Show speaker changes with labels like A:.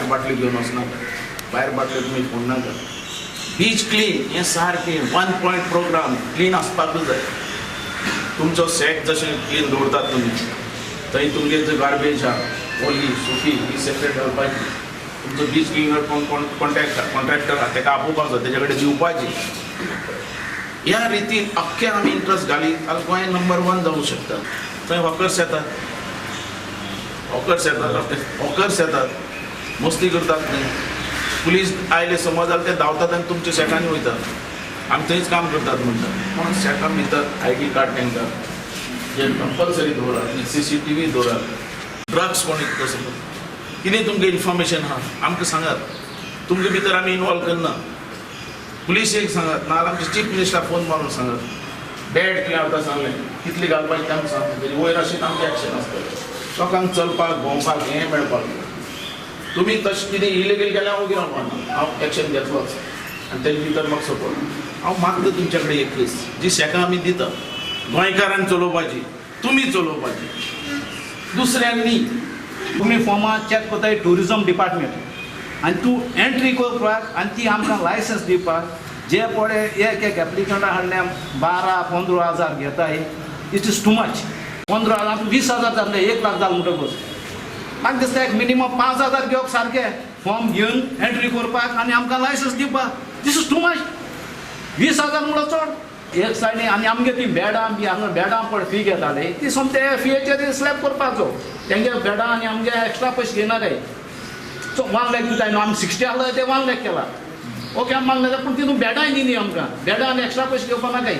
A: भायर बाटली घेवन वचनाका, भायर बाटली तुमी फोड नाका. बीच क्लीन हें सारकें 1 पॉयंट प्रोग्राम क्लीन आसपाकूच जाय. तुमचो सेट जशें क्लीन दवरतात तुमी, थंय तुमगे जो गार्बेज आहा ओली सुकी ही सेपरेट घालपाची. तुमचो बीच क्लिनर कॉन्ट्रॅक्टर आहा ताका आपोवपाक जाय, तेजे कडेन दिवपाची. ह्या रितीन अख्खें आमी इंट्रस्ट घालीत जाल्यार गोंय नंबर 1 जावंक शकता. थंय हॉकर्स येतात, मस्ती करतात न्ही. पुलीस आयले समज जाल्यार ते धांवतात आनी तुमच्या सेटांनी वयतात. आमी थंयच काम करतात म्हणटात. पूण सेटां भितर ID कार्ड तांकां जे कंपल्सरी दवरात, CCTV दवरात. ड्रग्स कोण विकता समज कितें तुमगे इन्फॉर्मेशन आहा आमकां सांगात. तुमगे भितर आमी इनवॉल्व करना. पुलिसेक सांगात, नाजाल्यार आमच्या चीफ मिनिस्टराक फोन मारून सांगात. बॅड कितें आतां सांगलें कितली घालपाची तें सांग. तेजे वयर अशें आमचें एक्शन आसतलें. लोकांक चलपाक भोंवपाक हें मेळपाक जाय. तुमी तशें कितें इलिगल केल्यार हांव कितें म्हणना, हांव एक्शन घेतलोच आनी तेजे भितर म्हाका सपोर्ट. हांव मागता तुमचे कडेन एकच, जी शेकां आमी दिता गोंयकारांक चलोवपाची, तुमी चलोवपाची, दुसऱ्यांनी.
B: तुमी फॉर्मां चॅक कोताय टुरिजम डिपार्टमेंट आनी तूं एंट्री करपाक आनी ती आमकां लायसन्स दिवपाक जे पळय एक एप्लिकंटा हाडल्यार 12-15 हजार घेताय. It is too much. 15,000 20,000 जातले, 1 लाख जाल म्हणटकूच. म्हाका दिसता एक मिनिमम 5,000 घेवप सारकें फॉर्म घेवन एंट्री करपाक आनी आमकां लायसन्स दिवपाक. दिस इज टू मच. 20,000 म्हणल्यार चड. एक सायडीन आनी आमगे ती बेडां बी हांगा बेडां पळय फी घेताले ती सोमते फीचेर स्लॅब करपाचो. तेंगे बेडां आनी आमगे एक्स्ट्रा पयशे घेनाले. सो 1 लाख दिताय न्हू. आमी 60 आहलो ते 1 लाख केला. ओके आमी मागले पूण तितून बेडांय दिनी आमकां. बेडां आनी एक्स्ट्रा पयशे घेवपा नाकाय.